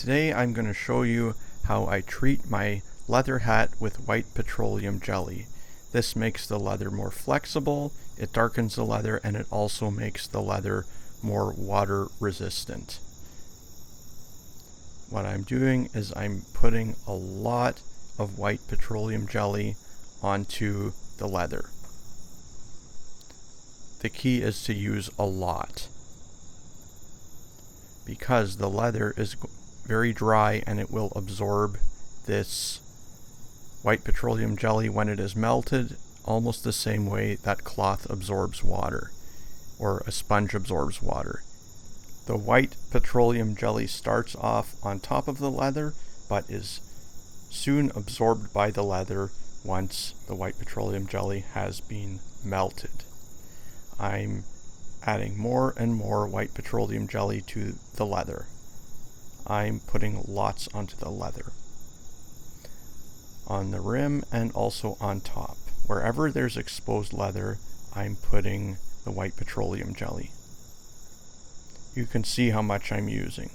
Today I'm going to show you how I treat my leather hat with white petroleum jelly. This makes the leather more flexible, it darkens the leather, and it also makes the leather more water resistant. What I'm doing is I'm putting a lot of white petroleum jelly onto the leather. The key is to use a lot, because the leather is very dry and it will absorb this white petroleum jelly when it is melted, almost the same way that cloth absorbs water or a sponge absorbs water. The white petroleum jelly starts off on top of the leather but is soon absorbed by the leather once the white petroleum jelly has been melted. I'm adding more and more white petroleum jelly to the leather. I'm putting lots onto the leather, on the rim and also on top. Wherever there's exposed leather, I'm putting the white petroleum jelly. You can see how much I'm using.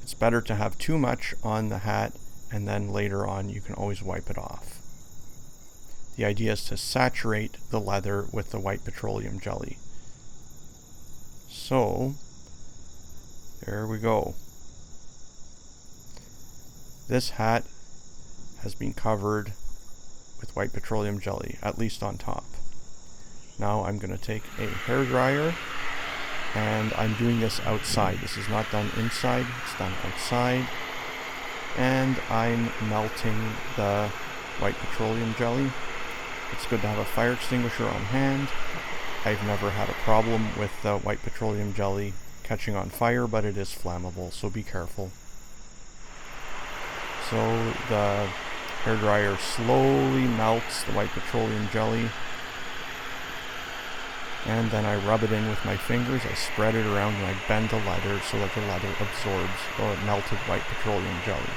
It's better to have too much on the hat, and then later on you can always wipe it off. The idea is to saturate the leather with the white petroleum jelly. So, there we go. This hat has been covered with white petroleum jelly, at least on top. Now I'm going to take a hairdryer, and I'm doing this outside. This is not done inside, it's done outside. And I'm melting the white petroleum jelly. It's good to have a fire extinguisher on hand. I've never had a problem with the white petroleum jelly catching on fire, but it is flammable, so be careful. So the hairdryer slowly melts the white petroleum jelly, and then I rub it in with my fingers. I spread it around and I bend the leather so that the leather absorbs the melted white petroleum jelly.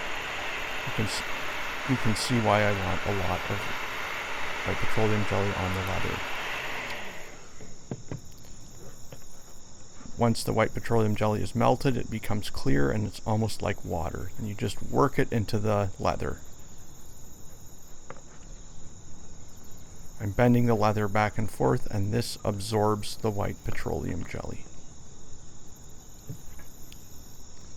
You can see why I want a lot of white petroleum jelly on the leather. Once the white petroleum jelly is melted, it becomes clear and it's almost like water. And you just work it into the leather. I'm bending the leather back and forth, and this absorbs the white petroleum jelly.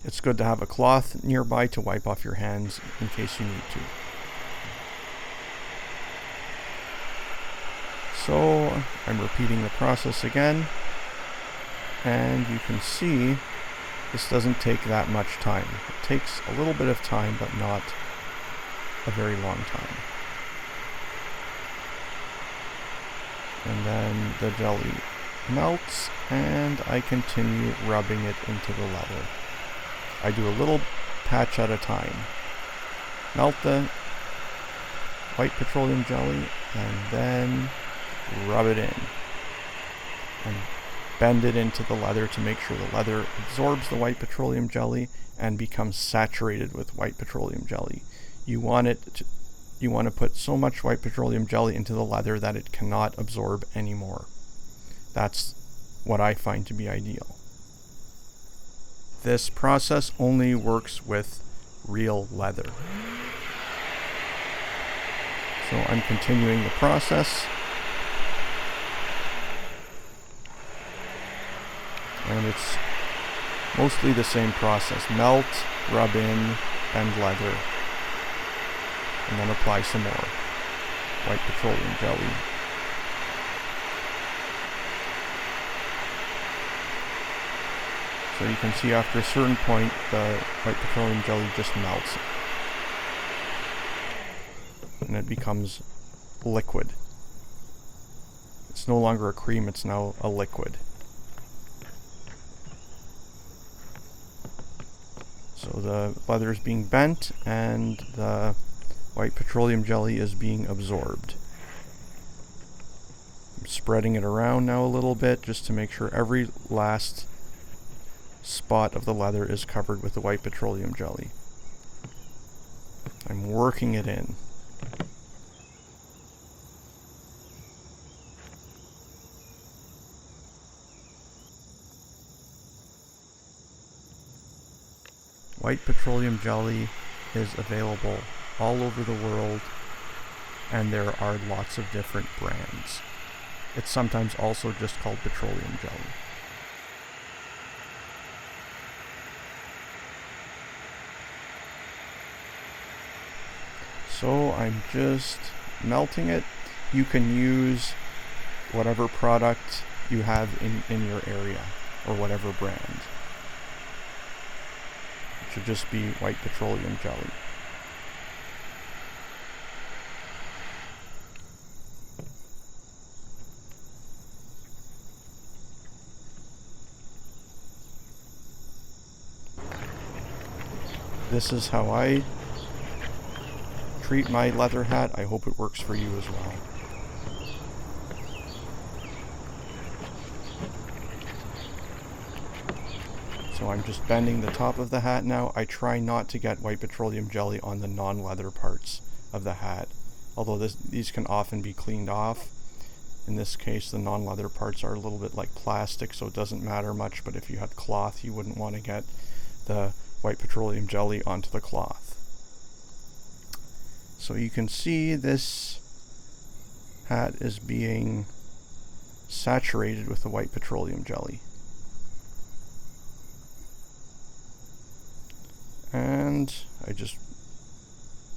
It's good to have a cloth nearby to wipe off your hands in case you need to. So I'm repeating the process again, and you can see this doesn't take that much time. It takes a little bit of time, but not a very long time. And then the jelly melts, and I continue rubbing it into the leather. I do a little patch at a time. Melt the white petroleum jelly, and then rub it in. And bend it into the leather to make sure the leather absorbs the white petroleum jelly and becomes saturated with white petroleum jelly. You want to put so much white petroleum jelly into the leather that it cannot absorb anymore. That's what I find to be ideal. This process only works with real leather. So I'm continuing the process. And it's mostly the same process. Melt, rub in, bend leather, and then apply some more white petroleum jelly. So you can see after a certain point, the white petroleum jelly just melts. And it becomes liquid. It's no longer a cream, it's now a liquid. So the leather is being bent and the white petroleum jelly is being absorbed. I'm spreading it around now a little bit just to make sure every last spot of the leather is covered with the white petroleum jelly. I'm working it in. White petroleum jelly is available all over the world, and there are lots of different brands. It's sometimes also just called petroleum jelly. So I'm just melting it. You can use whatever product you have in your area, or whatever brand. It should just be white petroleum jelly. This is how I treat my leather hat. I hope it works for you as well. So I'm just bending the top of the hat now. I try not to get white petroleum jelly on the non-leather parts of the hat, although these can often be cleaned off. In this case, the non-leather parts are a little bit like plastic, so it doesn't matter much, but if you had cloth, you wouldn't want to get the white petroleum jelly onto the cloth. So you can see this hat is being saturated with the white petroleum jelly. And I just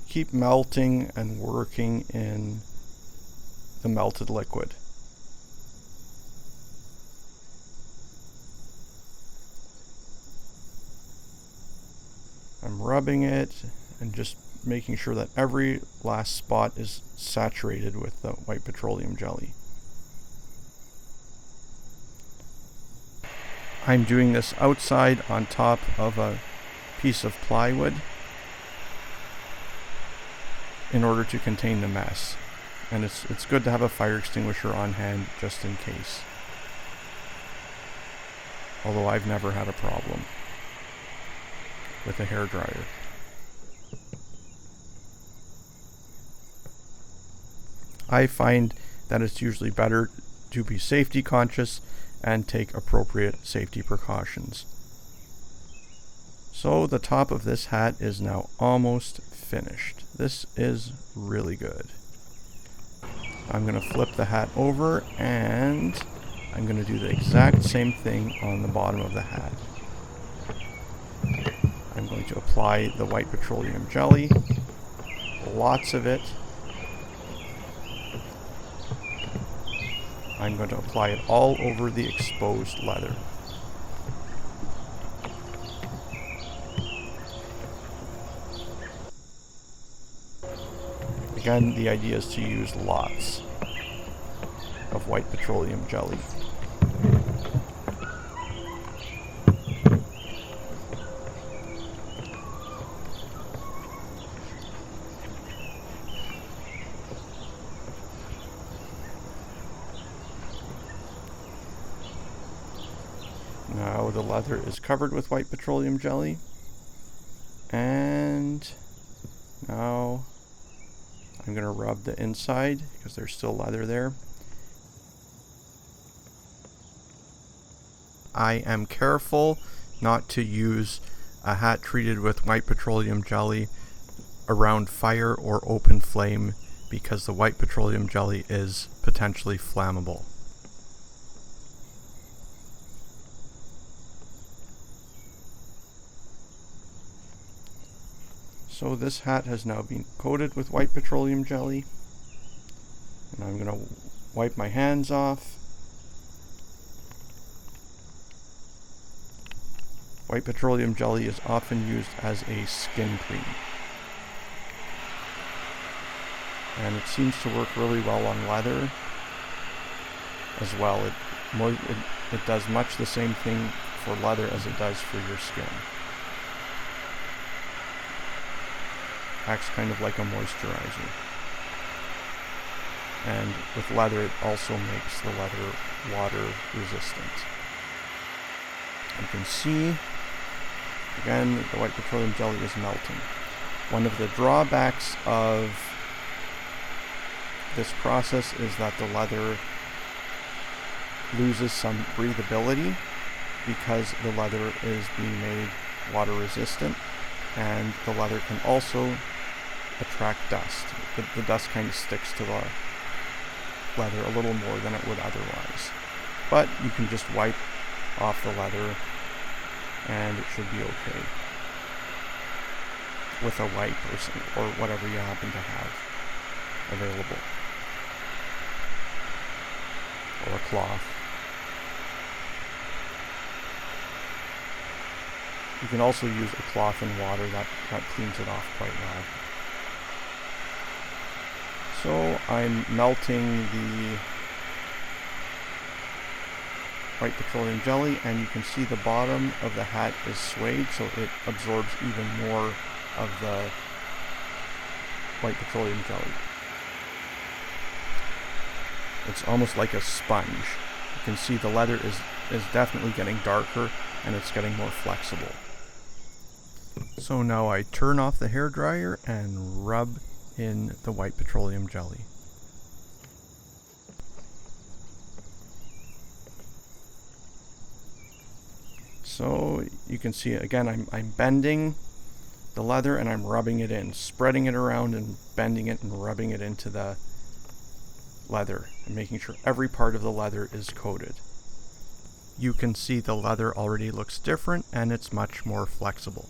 keep melting and working in the melted liquid. I'm rubbing it and just making sure that every last spot is saturated with the white petroleum jelly. I'm doing this outside on top of a piece of plywood in order to contain the mess, and it's good to have a fire extinguisher on hand just in case, although I've never had a problem with a hairdryer. I find that it's usually better to be safety conscious and take appropriate safety precautions. So the top of this hat is now almost finished. This is really good. I'm going to flip the hat over and I'm going to do the exact same thing on the bottom of the hat. I'm going to apply the white petroleum jelly, lots of it. I'm going to apply it all over the exposed leather. Again, the idea is to use lots of white petroleum jelly. Now the leather is covered with white petroleum jelly, and now I'm going to rub the inside because there's still leather there. I am careful not to use a hat treated with white petroleum jelly around fire or open flame because the white petroleum jelly is potentially flammable. So this hat has now been coated with white petroleum jelly, and I'm going to wipe my hands off. White petroleum jelly is often used as a skin cream, and it seems to work really well on leather as well. It does much the same thing for leather as it does for your skin. Acts kind of like a moisturizer. And with leather, it also makes the leather water resistant. You can see, again, the white petroleum jelly is melting. One of the drawbacks of this process is that the leather loses some breathability because the leather is being made water resistant. and the leather can also attract dust. The dust kind of sticks to the leather a little more than it would otherwise. But you can just wipe off the leather and it should be okay with a wipe or whatever you happen to have available, or a cloth. You can also use a cloth and water, that cleans it off quite well. So I'm melting the white petroleum jelly, and you can see the bottom of the hat is suede, so it absorbs even more of the white petroleum jelly. It's almost like a sponge. You can see the leather is definitely getting darker, and it's getting more flexible. So now I turn off the hairdryer and rub in the white petroleum jelly. So you can see again, I'm bending the leather and I'm rubbing it in, spreading it around and bending it and rubbing it into the leather and making sure every part of the leather is coated. You can see the leather already looks different and it's much more flexible.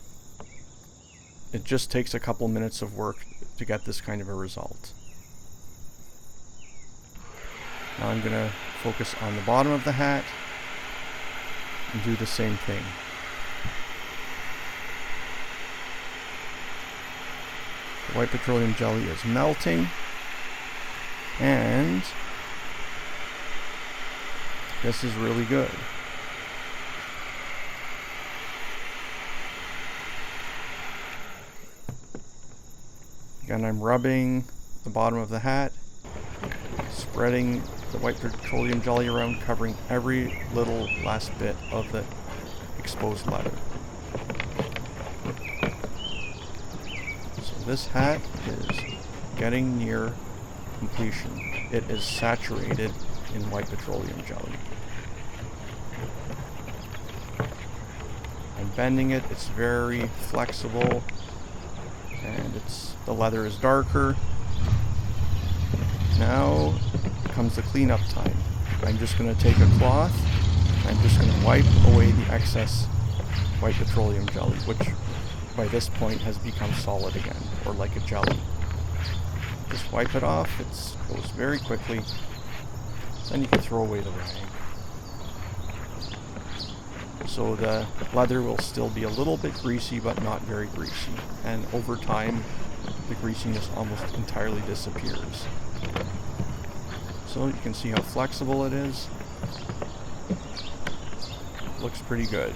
It just takes a couple minutes of work to get this kind of a result. Now I'm going to focus on the bottom of the hat and do the same thing. The white petroleum jelly is melting, and this is really good. Again, I'm rubbing the bottom of the hat, spreading the white petroleum jelly around, covering every little last bit of the exposed leather. So this hat is getting near completion. It is saturated in white petroleum jelly. I'm bending it, it's very flexible, and the leather is darker. Now comes the cleanup time. I'm just going to take a cloth, I'm just going to wipe away the excess white petroleum jelly, which by this point has become solid again, or like a jelly. Just wipe it off, it goes very quickly, then you can throw away the rag. So the leather will still be a little bit greasy, but not very greasy, and over time the greasiness almost entirely disappears. So you can see how flexible it is. Looks pretty good.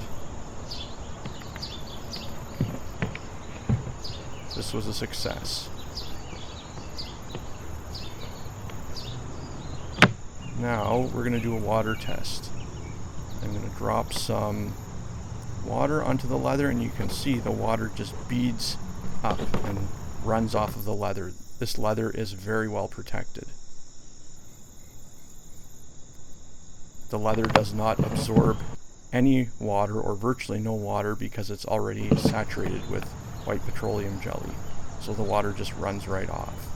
This was a success. Now we're going to do a water test. I'm going to drop some water onto the leather, and you can see the water just beads up and runs off of the leather. This leather is very well protected. The leather does not absorb any water, or virtually no water, because it's already saturated with white petroleum jelly. So the water just runs right off.